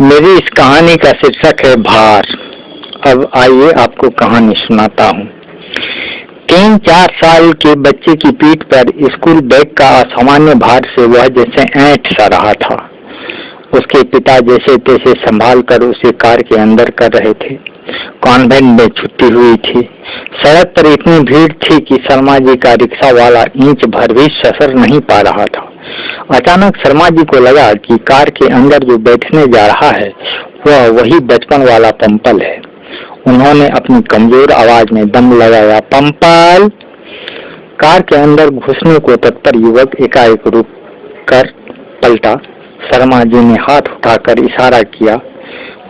मेरी इस कहानी का शीर्षक है भार। अब आइए आपको कहानी सुनाता हूँ। 3-4 साल के बच्चे की पीठ पर स्कूल बैग का असामान्य भार से वह जैसे ऐंठ सा रहा था। उसके पिता जैसे तैसे संभाल कर उसे कार के अंदर कर रहे थे। कॉन्वेंट में छुट्टी हुई थी। सड़क पर इतनी भीड़ थी कि शर्मा जी का रिक्शा वाला इंच भर भी ससर नहीं पा रहा था। अचानक शर्मा जी को लगा कि कार के अंदर जो बैठने जा रहा है वह वही बचपन वाला पंपल है। उन्होंने अपनी कमजोर आवाज में दम लगाया, पंपल। कार के अंदर घुसने को तत्पर युवक एकाएक रुक कर पलटा। शर्मा जी ने हाथ उठाकर इशारा किया।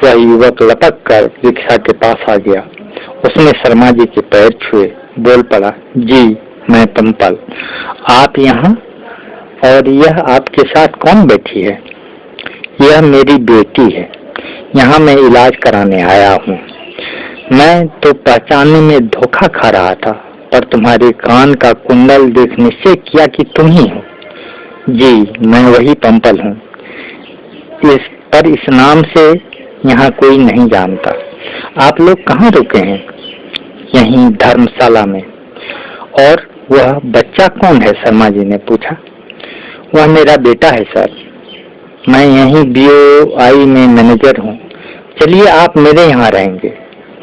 वह युवक लपक कर रिक्शा के पास आ गया। उसने शर्मा जी के पैर छुए, बोल पड़ा, जी मैं पंपल। आप यहाँ? और यह आपके साथ कौन बैठी है? यह मेरी बेटी है। यहाँ मैं इलाज कराने आया हूँ। मैं तो पहचानने में धोखा खा रहा था, पर तुम्हारे कान का कुंडल देख निश्चय किया कि तुम ही हो। जी मैं वही पंपल हूँ। इस नाम से यहाँ कोई नहीं जानता। आप लोग कहाँ रुके हैं? यहीं धर्मशाला में। और वह बच्चा कौन है? शर्मा जी ने पूछा। वह मेरा बेटा है सर। मैं यहीं BOI में मैनेजर हूँ। चलिए आप मेरे यहाँ रहेंगे।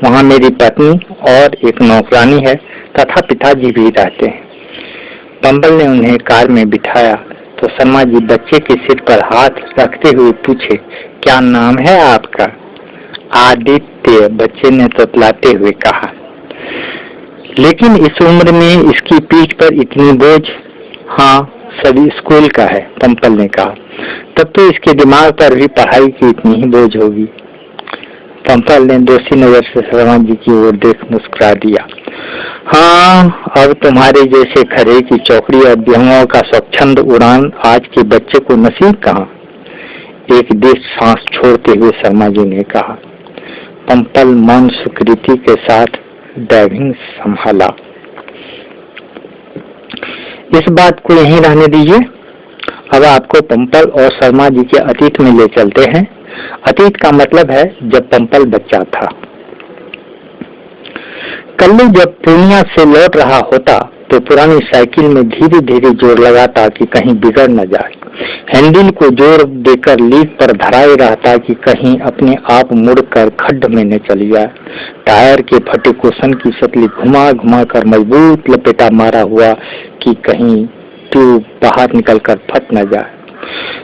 वहाँ मेरी पत्नी और एक नौकरानी है तथा पिताजी भी रहते हैं। पंपल ने उन्हें कार में बिठाया तो शर्मा जी बच्चे के सिर पर हाथ रखते हुए पूछे, क्या नाम है आपका? आदित्य, बच्चे ने तोतलाते हुए कहा। लेकिन इस उम्र में इसकी पीठ पर इतनी बोझ? हाँ, सभी स्कूल का है, पंपल ने कहा। तब तो इसके दिमाग पर भी पढ़ाई की इतनी ही बोझ होगी। पंपल ने दोषी नजर से शर्मा जी की ओर देख मुस्कुरा दिया। हाँ, अब तुम्हारे जैसे खरे की चौकड़ी और विहंगों का स्वच्छंद उड़ान आज के बच्चे को नसीब कहाँ? एक दीर्घ सांस छोड़ते हुए शर्मा जी ने कहा। पंपल मौन स्वीकृति के साथ ड्राइविंग संभाला। इस बात को यहीं रहने दीजिए। अब आपको पंपल और शर्मा जी के अतीत में ले चलते हैं। अतीत का मतलब है जब पंपल बच्चा था। कल्लू जब पूर्णिया से लौट रहा होता तो पुरानी साइकिल में धीरे धीरे जोर लगाता कि कहीं बिगड़ न जाए। हैंडल को जोर देकर लीक पर धराए रहता कि कहीं अपने आप मुड़कर खड्ड में न चली जाए। टायर के फटे कुशन की सतली घुमा घुमा कर मजबूत लपेटा मारा हुआ कि कहीं ट्यूब बाहर निकलकर फट न जाए।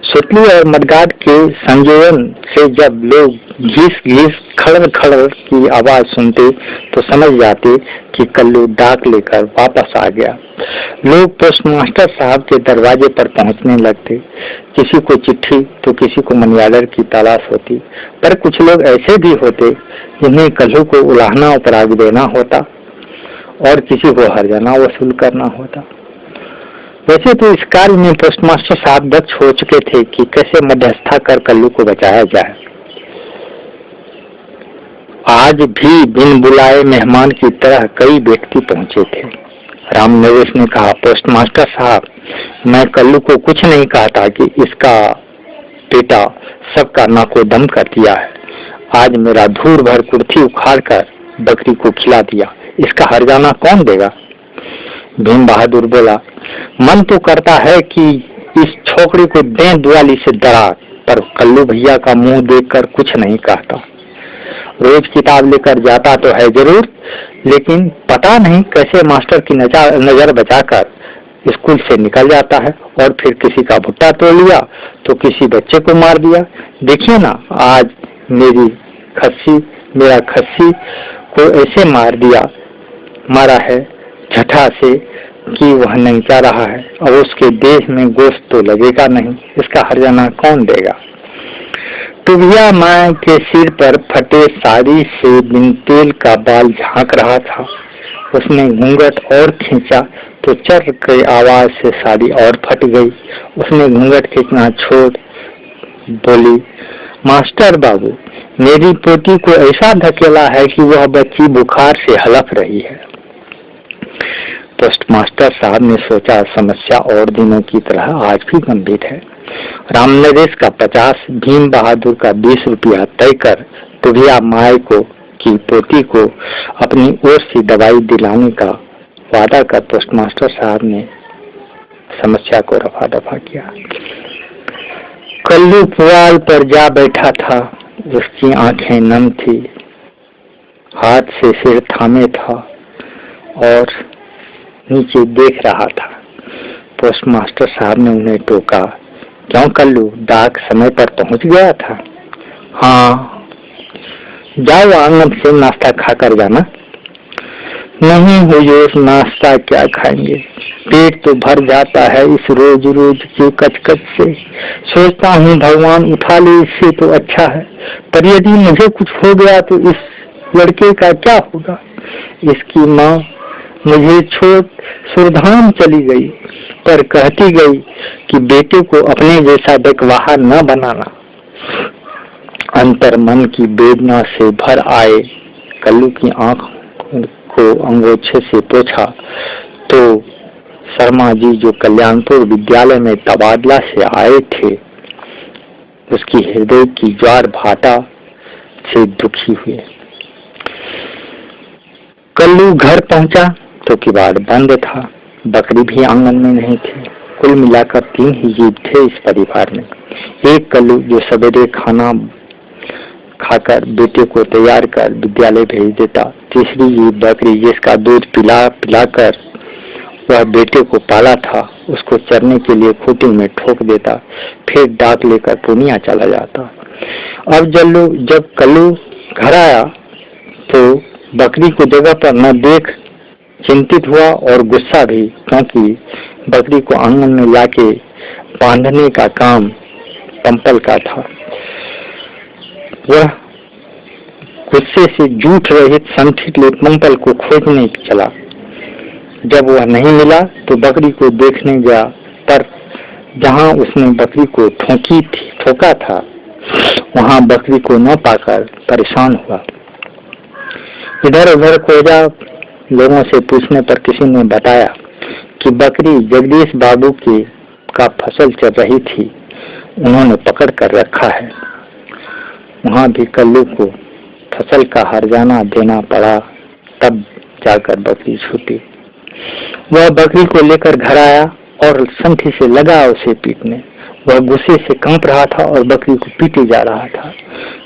सुतली और मडगार्ड के संयोजन से जब लोग घिस घिस खड़र खड़र की आवाज सुनते तो समझ जाते कि कल्लू डाक लेकर वापस आ गया। लोग पोस्टमास्टर साहब के दरवाजे पर पहुंचने लगते। किसी को चिट्ठी तो किसी को मनी ऑर्डर की तलाश होती। पर कुछ लोग ऐसे भी होते जिन्हें कल्लू को उलाहना उपराग देना होता और किसी को हर्जाना वसूल करना होता। वैसे तो इस कार्य में पोस्टमास्टर साहब दक्ष हो चुके थे कि कैसे मध्यस्थता कर कल्लू को बचाया जाए। आज भी बिन बुलाए मेहमान की तरह कई व्यक्ति पहुंचे थे। राम नरेश ने कहा, पोस्टमास्टर साहब, मैं कल्लू को कुछ नहीं कहता कि इसका बेटा सबका नाको दम कर दिया है। आज मेरा धूर भर कुर्सी उखाड़ कर बकरी को खिला दिया। इसका हर्जाना कौन देगा? भीम बहादुर बोला, मन तो करता है कि इस छोकरी को दें दुआली से डरा, पर कल्लू भैया का मुंह देखकर कुछ नहीं कहता। रोज किताब लेकर जाता तो है जरूर, लेकिन पता नहीं कैसे मास्टर की नजर बचाकर स्कूल से निकल जाता है और फिर किसी का भुट्टा तोड़ लिया तो किसी बच्चे को मार दिया। देखिए ना, आज मेरा खस्सी को ऐसे मारा है झटा से कि वह नहीं चाह रहा है। अब उसके देह में गोश्त तो लगेगा नहीं। इसका हर्जाना कौन देगा? टुबिया माँ के सिर पर फटे साड़ी से बिन तेल का बाल झांक रहा था। उसने घूंघट और खींचा तो चर के आवाज से साड़ी और फट गई। उसने घूंघट खींचना छोड़ बोली, मास्टर बाबू, मेरी पोती को ऐसा धकेला है कि वह बच्ची बुखार से हलफ रही है। पोस्टमास्टर साहब ने सोचा, समस्या और दिनों की तरह आज भी गंभीर है। रामनरेश का 50, भीम बहादुर का 20 रुपया तय कर बुढ़िया माई को की पोती को अपनी ओर से दवाई दिलाने का वादा कर पोस्टमास्टर साहब ने समस्या को रफा दफा किया। कल्लू पुआल पर जा बैठा था, उसकी आंखें नम थी, हाथ से सिर थामे था और नीचे देख रहा था। पोस्टमास्टर साहब ने उन्हें टोका, क्यों कल्लू, डाक समय पर पहुंच गया था? हाँ। जाओ आंगन से नाश्ता खाकर जाना। नहीं हुजूर, नाश्ता क्या खाएंगे, पेट तो भर जाता है इस रोज रोज के कचकच से। सोचता हूँ भगवान उठा ले, इससे तो अच्छा है, पर यदि मुझे कुछ हो गया तो इस लड़के का क्या होगा? इसकी माँ मुझे छोड़ सुरधाम चली गई, पर कहती गई कि बेटे को अपने जैसा बकवाहा न बनाना। अंतर मन की वेदना से भर आए कल्लू की आंख को अंगोछे से पोंछा तो शर्मा जी, जो कल्याणपुर विद्यालय में तबादला से आए थे, उसकी हृदय की ज्वार भाटा से दुखी हुए। कल्लू घर पहुंचा तो किवाड़ बंद था, बकरी भी आंगन में नहीं थी। कुल मिलाकर 3 ही जीव थे इस परिवार में। एक कल्लू जो सवेरे खाना खाकर बेटे को तैयार कर विद्यालय भेज देता, तीसरी जीव बकरी जिसका दूध पिलाकर वह बेटे को पाला था, उसको चरने के लिए खूंटी में ठोक देता, फिर डाक लेकर पूर्णिया चला जाता। अब जब कल्लू घर आया तो बकरी को जगह पर न देख चिंतित हुआ और गुस्सा भी, क्योंकि बकरी को आंगन में लाके बांधने का काम पंपल का था। वह गुस्से से जूठ रहित संठित ले पंपल को खोजने चला। जब वह नहीं मिला तो बकरी को देखने गया, पर जहां उसने बकरी को ठोका था वहां बकरी को न पाकर परेशान हुआ। इधर उधर खोजा, लोगों से पूछने पर किसी ने बताया कि बकरी जगदीश बाबू का फसल चल रही थी, उन्होंने पकड़ कर रखा है। वहां भी कल्लू को फसल का हर्जाना देना पड़ा, तब जाकर बकरी छूटी। वह बकरी को लेकर घर आया और संठी से लगा उसे पीटने। वह गुस्से से कांप रहा था और बकरी को पीटे जा रहा था।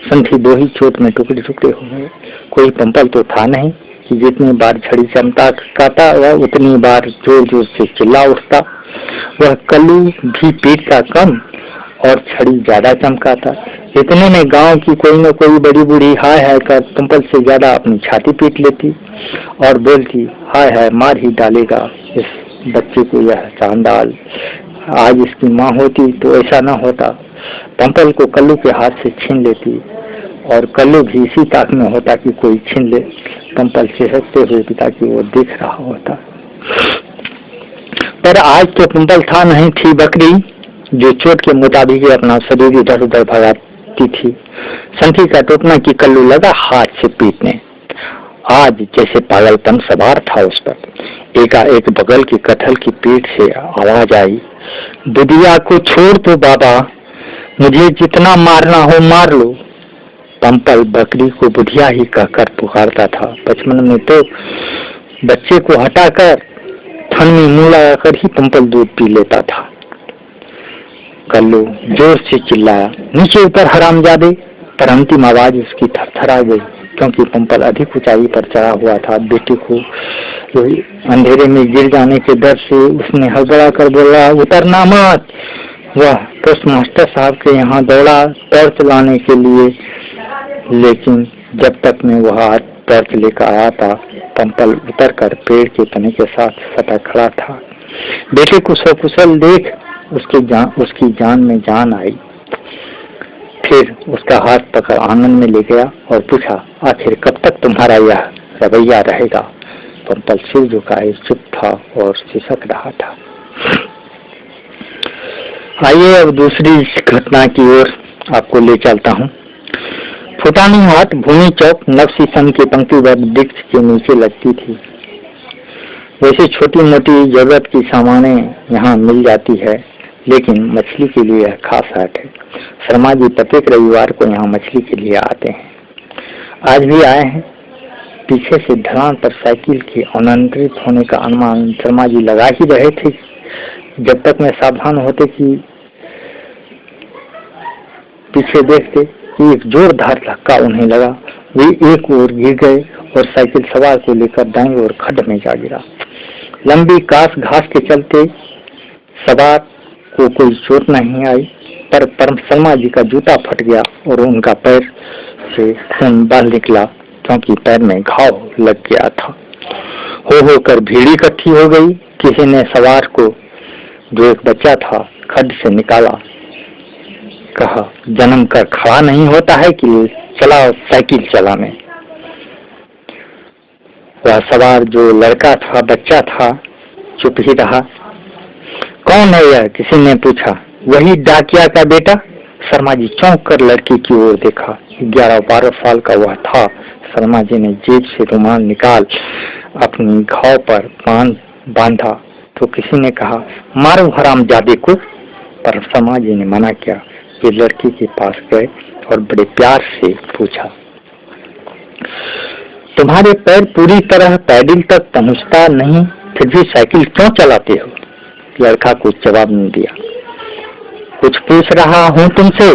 संठी 2 ही चोट में टुकड़े टुकड़े हो गए। कोई पंपल तो था नहीं कि जितनी बार छड़ी चमता काटा वह उतनी बार जोर जोर से चिल्ला उठता। वह कल्लू भी पीटता कम और छड़ी ज्यादा चमकाता। इतने में गांव की कोई न कोई बड़ी बूढ़ी हाय हाय कर पंपल से ज्यादा अपनी छाती पीट लेती और बोलती, हाय हाय मार ही डालेगा इस बच्चे को यह चांडाल, आज इसकी माँ होती तो ऐसा न होता। पंपल को कल्लू के हाथ से छीन लेती और कल्लू भी इसी ताक में होता कि कोई छीन ले। पंपल सिहकते हुए पिता की ओर देख रहा होता। पर आज तो पंपल था नहीं, थी बकरी, जो चोट के मुताबिक अपना शरीर इधर उधर भगाती थी। संठी का टोकना कि कल्लू लगा हाथ से पीटने। आज जैसे पागलपन सवार था उस पर। एकाएक बगल की कटहल की पीठ से आवाज आई, बुढ़िया को छोड़ दो बाबा, मुझे जितना मारना हो मार लो। पंपल बकरी को बुढ़िया ही कहकर पुकारता था। बचपन में तो बच्चे को हटाकर थन में मुंह लगाकर ही पंपल दूध पी लेता था। कल्लू जोर से चिल्लाया, नीचे ऊपर हरामजादे, पर अंतिम आवाज उसकी थरथरा गई, क्योंकि पंपल अधिक ऊंचाई पर चढ़ा हुआ था। बेटे को अंधेरे में गिर जाने के डर से उसने हड़बड़ा कर बोला, उतरना मत। वह पोस्टमास्टर साहब के यहाँ दौड़ा टॉर्च लाने के लिए, लेकिन जब तक में वह टॉर्च लेकर आया था, पंपल उतर कर पेड़ के तने के साथ सटा खड़ा था। बेटे को सकुशल देख उसकी जान में जान आई। फिर उसका हाथ पकड़ आंगन में ले गया और पूछा, आखिर कब तक तुम्हारा यह रवैया रहेगा? पंपल सिर झुकाए चुप था और सिसक रहा था। आइए अब दूसरी घटना की ओर आपको ले चलता हूँ। फुटानी हाट भूमि चौक नवसी संघ की पंक्तिबद्ध वृक्ष के नीचे लगती थी। वैसे छोटी मोटी जरूरत की सामानें यहाँ मिल जाती है, लेकिन मछली के लिए यह खास हाट है। शर्मा जी प्रत्येक रविवार को यहाँ मछली के लिए आते हैं। आज भी आए हैं। पीछे से ढलान पर साइकिल के अनियंत्रित होने का अनुमान शर्मा जी लगा ही रहे थे जब तक मैं सावधान होते कि पीछे देखते कि एक जोरदार धक्का उन्हें लगा। वे एक ओर गिर गए और साइकिल सवार को लेकर दाईं ओर खड्ड में जा गिरा। लंबी घास के चलते सवार को कोई चोट नहीं आई, पर शर्मा जी का जूता फट गया और उनका पैर से खून बह निकला क्योंकि पैर में घाव लग गया था। हो कर भीड़ इकट्ठी हो गई। किसी ने सवार को, जो एक बच्चा था, खड्ड से निकाला। कहा, जन्म कर खड़ा नहीं होता है कि चला साइकिल चलाने। वह सवार जो लड़का था, बच्चा था, चुप ही रहा। कौन है यह? किसी ने पूछा। वही डाकिया का बेटा। शर्मा जी चौंक कर लड़के की ओर देखा। 11-12 साल का वह था। शर्मा जी ने जेब से रुमाल निकाल अपनी घाव पर बांधा तो किसी ने कहा, मारो हरामजादे को। पर शर्मा जी ने मना किया। वे लड़के के पास गए और बड़े प्यार से पूछा, तुम्हारे पैर पूरी तरह पैडल तक पहुंचता नहीं, फिर भी साइकिल क्यों चलाते हो? लड़का कुछ जवाब नहीं दिया। कुछ पूछ रहा हूँ तुमसे।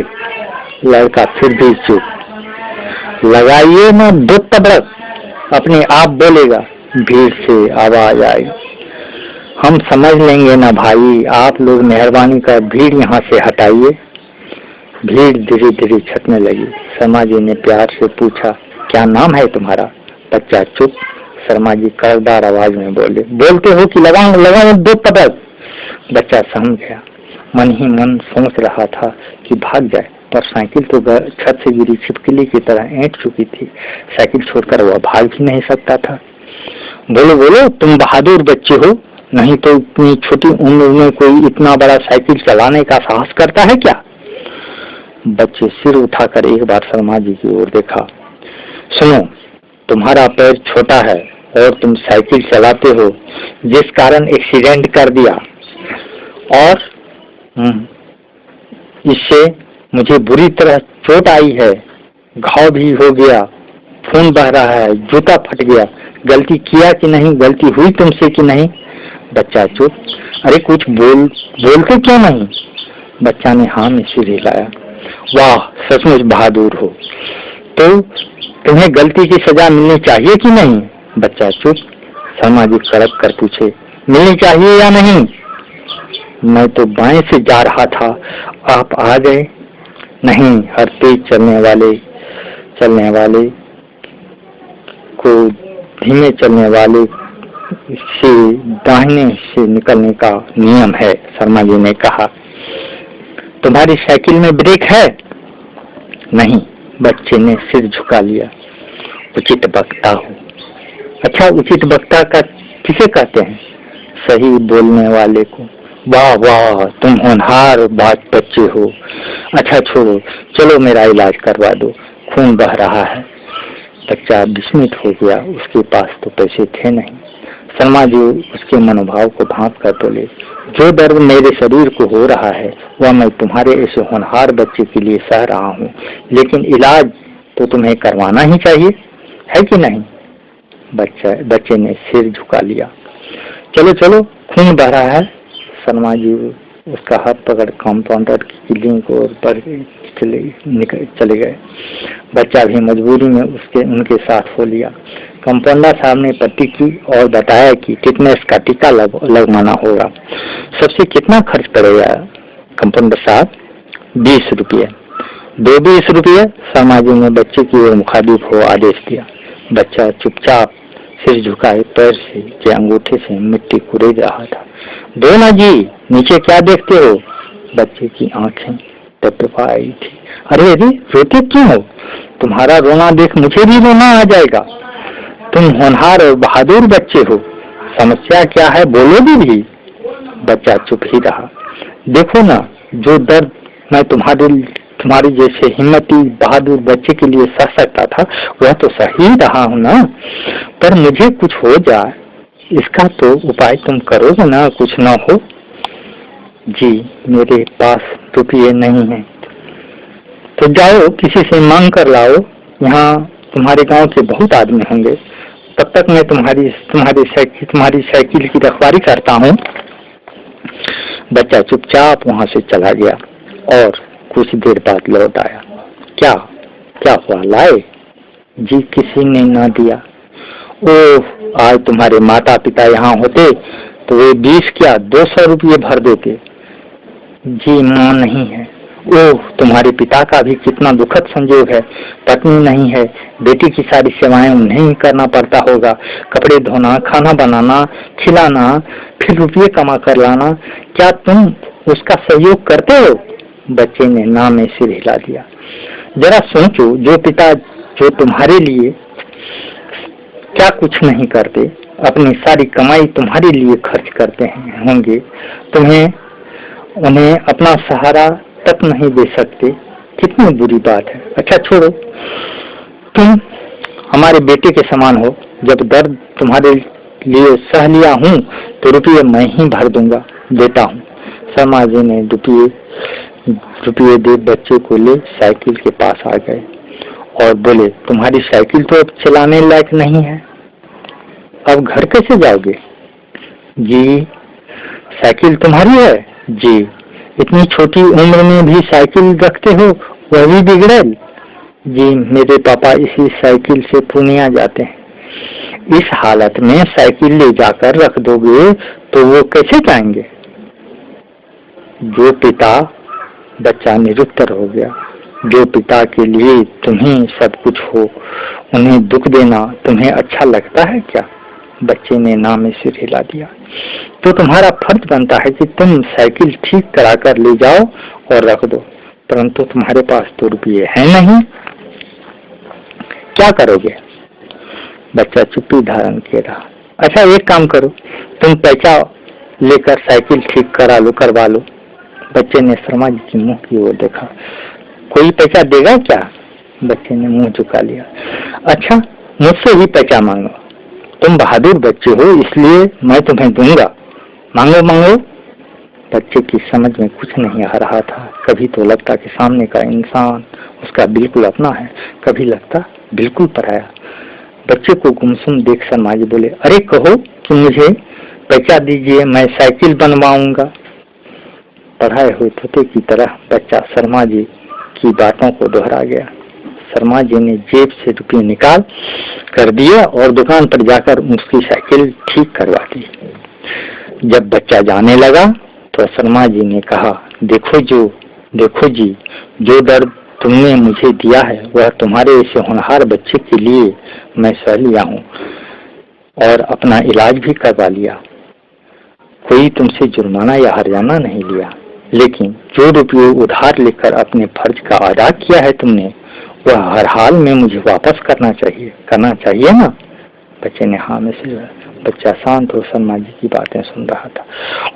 लड़का फिर भी चुप। लगाइए ना दो तबड़क, अपने आप बोलेगा। भीड़ से आवाज आई, हम समझ लेंगे ना भाई, आप लोग मेहरबानी कर भीड़ यहाँ से हटाइए। भीड़ धीरे धीरे छटने लगी। शर्मा जी ने प्यार से पूछा, क्या नाम है तुम्हारा? बच्चा चुप। शर्मा जी करदार आवाज में बोले, बोलते हो कि लगाओ दो तबड़क। बच्चा समझ गया। मन ही मन सोच रहा था कि भाग जाए, पर साइकिल तो छत से गिरी छिपकली की तरह ऐंठ चुकी थी। साइकिल छोड़कर वह भाग भी नहीं सकता था। बोलो बोलो, तुम बहादुर बच्चे हो, नहीं तो इतनी छोटी उम्र में कोई इतना बड़ा साइकिल चलाने का साहस करता है क्या? बच्चे सिर उठाकर एक बार शर्मा जी की ओर देखा। सुनो, तुम्हारा पैर छोटा है और तुम साइकिल चलाते हो, जिस कारण एक्सीडेंट कर दिया, और इससे मुझे बुरी तरह चोट आई है, घाव भी हो गया, खून बह रहा है, जूता फट गया। गलती किया कि नहीं? गलती हुई तुमसे कि नहीं? बच्चा चुप। अरे कुछ बोलते क्यों नहीं? बच्चा ने हाँ में सिर हिलाया। वाह, सचमुच बहादुर हो। तो तुम्हें गलती की सजा मिलनी चाहिए कि नहीं? बच्चा चुप। शर्मा जी कड़क कर पूछे, मिलनी चाहिए या नहीं? मैं तो बाएं से जा रहा था, आप आ गए। नहीं, हर तेज चलने वाले को धीमे चलने वाले से दाहिने से निकलने का नियम है, शर्मा जी ने कहा। तुम्हारी साइकिल में ब्रेक है? नहीं। बच्चे ने सिर झुका लिया। उचित वक्ता हो। अच्छा, उचित वक्ता का किसे कहते हैं? सही बोलने वाले को। वाह वाह, तुम होनहार बच्चे हो। अच्छा छोड़ो, चलो मेरा इलाज करवा दो, खून बह रहा है। बच्चा विस्मित हो गया। उसके पास तो पैसे थे नहीं। शर्मा जी उसके मनोभाव को भांप कर बोले, जो दर्द मेरे शरीर को हो रहा है वह मैं तुम्हारे ऐसे होनहार बच्चे के लिए सह रहा हूँ, लेकिन इलाज तो तुम्हें करवाना ही चाहिए, है कि नहीं? बच्चे ने सिर झुका लिया। चलो चलो, खून बह रहा है। शर्मा जी उसका हाथ पकड़ कंपाउंडर की क्लिनिक को पर चले गए। बच्चा भी मजबूरी में उनके साथ हो लिया। कंपाउंडर साहब ने पट्टी की और बताया कि टिटनेस का टीका लगवाना होगा। सबसे कितना खर्च पड़ेगा? कंपाउंडर साहब 20 रुपये। 20 रुपये? शर्मा जी ने बच्चे की ओर मुखातिब हो आदेश दिया। बच्चा चुपचाप सिर झुकाए पैर से के अंगूठे से मिट्टी कुरेद रहा था। दो ना जी, नीचे क्या देखते हो? बच्चे की आंखें टपटपाई थी। अरे अरे, रोते क्यों हो? तुम्हारा रोना देख मुझे भी रोना आ जाएगा। तुम होनहार और बहादुर बच्चे हो, समस्या क्या है बोलोगे भी? बच्चा चुप ही रहा। देखो ना, जो दर्द मैं तुम्हारे जैसे हिम्मती बहादुर बच्चे के लिए सह सकता था वह तो सही रहा हूं ना, पर मुझे कुछ हो जाए इसका तो उपाय तुम करोगे ना? कुछ ना हो। जी मेरे पास रुपये नहीं है। तो जाओ किसी से मांग कर लाओ, यहाँ तुम्हारे गांव के बहुत आदमी होंगे, तब तक मैं तुम्हारी साइकिल की रखवाली करता हूँ। बच्चा चुपचाप वहां से चला गया और कुछ देर बाद लौट आया। क्या क्या हुआ, लाए? जी किसी ने ना दिया। ओह, आज तुम्हारे माता पिता यहाँ होते तो वे 20 क्या 200 रुपये भर देते। जी माँ नहीं है। ओह, तुम्हारे पिता का भी कितना दुखद संजोग है, पत्नी नहीं है, बेटी की सारी सेवाएं उन्हें ही करना पड़ता होगा, कपड़े धोना, खाना बनाना, खिलाना, फिर रुपये कमा कर लाना। क्या तुम उसका सहयोग करते हो? बच्चे ने ना में सिर हिला दिया। जरा सोचो, जो पिता जो तुम्हारे लिए क्या कुछ नहीं करते, अपनी सारी कमाई तुम्हारे लिए खर्च करते होंगे, उन्हें अपना सहारा तक नहीं दे सकते, कितनी बुरी बात है। अच्छा छोड़ो, तुम हमारे बेटे के समान हो, जब दर्द तुम्हारे लिए सह लिया हूँ तो रुपये मैं ही भर दूंगा, देता हूँ। शर्मा जी ने रुपये दे बच्चे को ले साइकिल के पास आ गए और बोले, तुम्हारी साइकिल तो अब चलाने लायक नहीं है, अब घर कैसे जाओगे? जी साइकिल तुम्हारी है? जी। इतनी छोटी उम्र में भी साइकिल रखते हो, वह भी बिगड़ेल? जी मेरे पापा इसी साइकिल से पूर्णिया जाते हैं। इस हालत में साइकिल ले जाकर रख दोगे तो वो कैसे जाएंगे? जो पिता, बच्चा निरुत्तर हो गया। जो पिता के लिए तुम्हें सब कुछ हो, उन्हें दुख देना तुम्हें अच्छा लगता है क्या? बच्चे ने ना में सिर हिला दिया। तो तुम्हारा फर्ज बनता है कि तुम साइकिल ठीक करा कर ले जाओ और रख दो, परंतु तुम्हारे पास तो रुपये है नहीं, क्या करोगे? बच्चा चुप्पी धारण किए रहा। अच्छा एक काम करो, तुम पैसा लेकर साइकिल ठीक करवा लो। बच्चे ने शर्मा जी के मुंह की ओर देखा। कोई पैसा देगा क्या? बच्चे ने मुंह झुका लिया। अच्छा मुझसे ही पैसा मांगो, तुम बहादुर बच्चे हो इसलिए मैं तुम्हें दूंगा, मांगो मांगो। बच्चे की समझ में कुछ नहीं आ रहा था। कभी तो लगता कि सामने का इंसान उसका बिल्कुल अपना है, कभी लगता बिल्कुल पराया। बच्चे को गुमसुम देख शर्मा जी बोले, अरे कहो कि मुझे पैसा दीजिए, मैं साइकिल बनवाऊंगा। पढ़ाए हुए तोते की तरह बच्चा शर्मा जी की बातों को दोहरा गया। शर्मा जी ने जेब से रुपये निकाल कर दिए और दुकान पर जाकर उसकी साइकिल ठीक करवा दी। जब बच्चा जाने लगा तो शर्मा जी ने कहा, देखो जी, जो दर्द तुमने मुझे दिया है वह तुम्हारे ऐसे होनहार बच्चे के लिए मैं सह लिया हूँ और अपना इलाज भी करवा लिया। कोई तुमसे जुर्माना या हर्जाना नहीं लिया, लेकिन जो रुपये उधार लेकर अपने फर्ज का अदा किया है तुमने, वह हर हाल में मुझे वापस करना चाहिए ना? बच्चे ने हाँ में से। बच्चा शांत हो शर्मा जी की बातें सुन रहा था।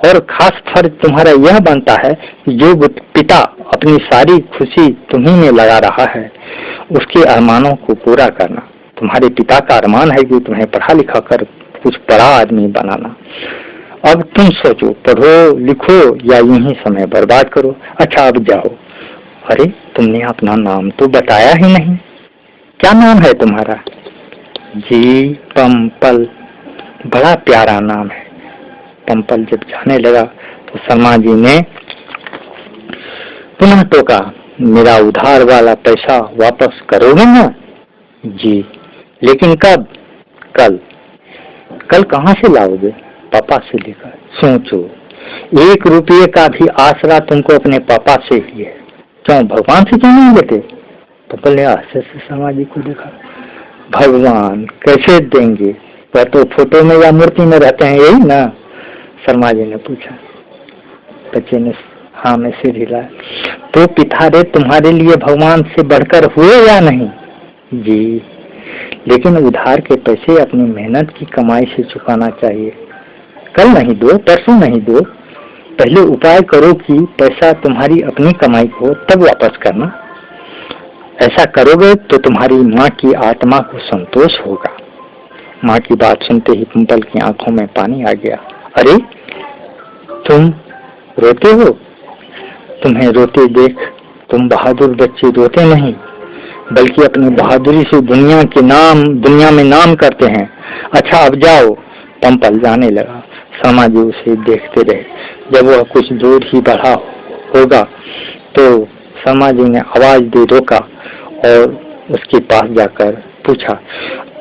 और खास फर्ज तुम्हारा यह बनता है कि जो पिता अपनी सारी खुशी तुम्ही में लगा रहा है, उसके अरमानों को पूरा करना। तुम्हारे पिता का अरमान है कि तुम्हें पढ़ा लिखा कर कुछ बड़ा आदमी बनाना। अब तुम सोचो, पढ़ो लिखो या यूं ही समय बर्बाद करो। अच्छा अब जाओ। अरे तुमने अपना नाम तो बताया ही नहीं, क्या नाम है तुम्हारा? जी पंपल, बड़ा प्यारा नाम है। पंपल जब जाने लगा तो शर्मा जी ने पुनः टोका, मेरा उधार वाला पैसा वापस करोगे ना? जी। लेकिन कब? कल कहाँ से लाओगे? पापा से लेकर। सोचो, 1 रुपये का भी आसरा तुमको अपने पापा से ही है, क्यों भगवान से क्यों नहीं लेते? पंपल ने आश्चर्य से शर्मा जी को देखा। भगवान कैसे देंगे, वह तो फोटो में या मूर्ति में रहते हैं, यही ना? शर्मा जी ने पूछा। बच्चे ने हाँ में सिर हिलाया। तो पितारे तुम्हारे लिए भगवान से बढ़कर हुए या नहीं? जी। लेकिन उधार के पैसे अपनी मेहनत की कमाई से चुकाना चाहिए। कल नहीं दो, परसों नहीं दो, पहले उपाय करो कि पैसा तुम्हारी अपनी कमाई को तब वापस करना। ऐसा करोगे तो तुम्हारी माँ की आत्मा को संतोष होगा। माँ की बात सुनते ही पंपल की आंखों में पानी आ गया। अरे तुम रोते हो? तुम्हें रोते देख तुम बहादुर बच्चे रोते नहीं, बल्कि अपनी बहादुरी से दुनिया में नाम करते हैं। अच्छा अब जाओ। पंपल जाने लगा। शर्मा जी उसे देखते रहे। जब वह कुछ दूर ही बढ़ा होगा तो शर्मा जी ने आवाज दे रोका और उसके पास जाकर पूछा,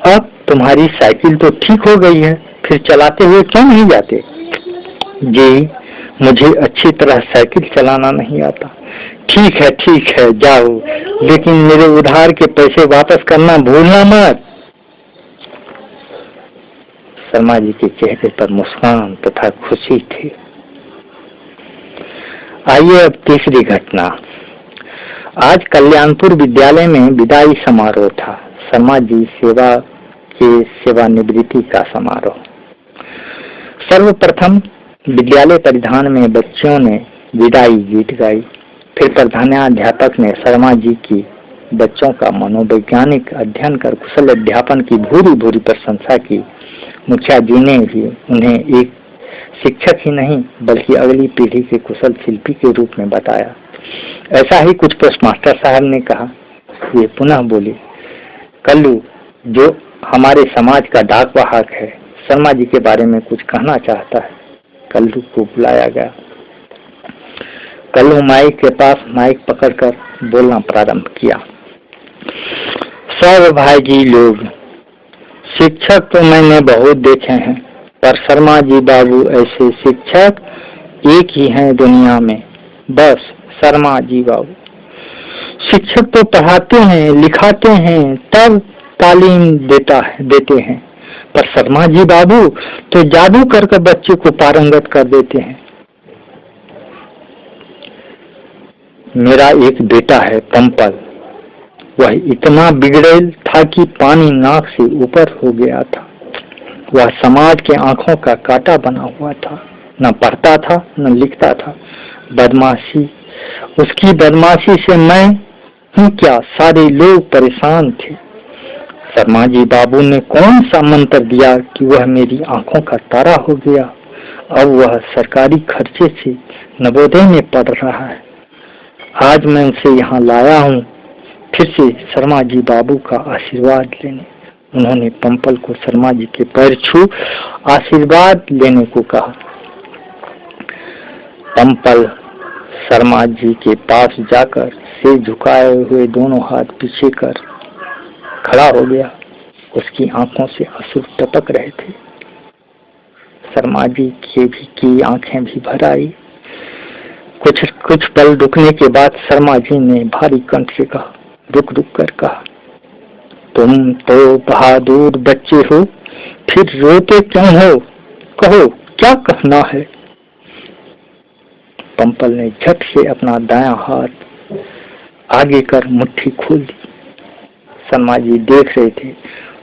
अब तुम्हारी साइकिल तो ठीक हो गई है, फिर चलाते हुए क्यों नहीं जाते? जी, मुझे अच्छी तरह साइकिल चलाना नहीं आता। ठीक है जाओ, लेकिन मेरे उधार के पैसे वापस करना भूलना मत। शर्मा जी के चेहरे पर मुस्कान तथा खुशी थी। आइए अब तीसरी घटना। आज कल्याणपुर विद्यालय में विदाई समारोह था। शर्मा जी सेवा के सेवानिवृत्ति का समारोह। सर्वप्रथम विद्यालय परिधान में बच्चों ने विदाई गीत गाई। फिर प्रधानाध्यापक ने शर्मा जी की बच्चों का मनोवैज्ञानिक अध्ययन कर कुशल अध्यापन की भूरी भूरी प्रशंसा की। मुखिया जी ने भी उन्हें एक शिक्षक ही नहीं बल्कि अगली पीढ़ी के कुशल शिल्पी के रूप में बताया। ऐसा ही कुछ पोस्टमास्टर साहब ने कहा। वे पुनः बोले, कल्लू जो हमारे समाज का डाक वाहक है, शर्मा जी के बारे में कुछ कहना चाहता है। कल्लू को बुलाया गया। कल्लू माइक के पास माइक पकड़कर बोलना प्रारंभ किया। सब भाई लोग, शिक्षक तो मैंने बहुत देखे हैं, पर शर्मा जी बाबू ऐसे शिक्षक एक ही हैं दुनिया में, बस शर्मा जी बाबू। शिक्षक तो पढ़ाते हैं, लिखाते हैं, तब तालीम देते हैं, पर शर्मा जी बाबू तो जादू करके बच्चे को पारंगत कर देते हैं। मेरा एक बेटा है पंपल, वह इतना बिगड़ेल था कि पानी नाक से ऊपर हो गया था। वह समाज के आंखों का कांटा बना हुआ था, न पढ़ता था न लिखता था। उसकी बदमाशी से मैं हूँ क्या, सारे लोग परेशान थे। शर्मा जी बाबू ने कौन सा मंत्र दिया कि वह मेरी आंखों का तारा हो गया। अब वह सरकारी खर्चे से नवोदय में पढ़ रहा है। आज मैं उसे यहाँ लाया हूँ फिर से शर्मा जी बाबू का आशीर्वाद लेने। उन्होंने पंपल को शर्मा जी के पैर छू आशीर्वाद लेने को कहा। पंपल शर्मा जी के पास जाकर सिर झुकाए हुए दोनों हाथ पीछे कर खड़ा हो गया। उसकी आंखों से आंसू टपक रहे थे। शर्मा जी की आंखें भी भर आई। कुछ पल रुकने के बाद शर्मा जी ने भारी कंठ से कहा, रुक कर कहा, तुम तो बहादुर बच्चे हो, फिर रोते क्यों हो? कहो क्या कहना है? पंपल ने झट से अपना दायां हाथ आगे कर मुट्ठी खोल दी। शर्मा जी देख रहे थे।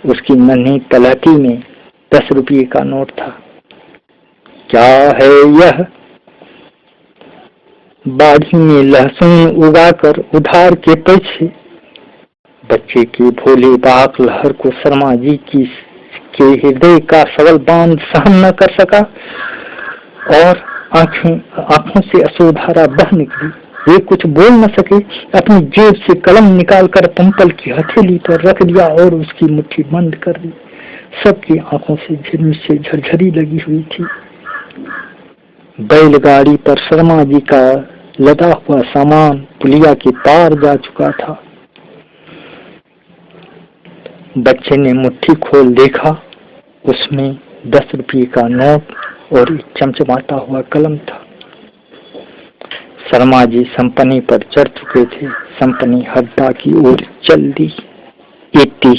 उसकी नन्ही तलहटी में 10 रुपये का नोट था। क्या है यह? बाड़ी में लहसुन उगाकर उधार के पैसे। बच्चे के भोले बाक लहर को शर्मा जी के हृदय का सबल बांध सहन न कर सका और आंखों से अश्रुधारा बह निकली। वे कुछ बोल न सके। अपनी जेब से कलम निकालकर पंपल की हथेली पर रख दिया और उसकी मुट्ठी बंद कर दी। सबकी आंखों से झरझरी लगी हुई थी। बैलगाड़ी पर शर्मा जी का लदा हुआ सामान पुलिया के पार जा चुका था। बच्चे ने मुट्ठी खोल देखा। उसमें 10 रुपये का नोट और एक चमचमाता हुआ कलम था। शर्मा जी संपनी पर चढ़ चुके थे। संपनी हड्डा की ओर चल दी। इति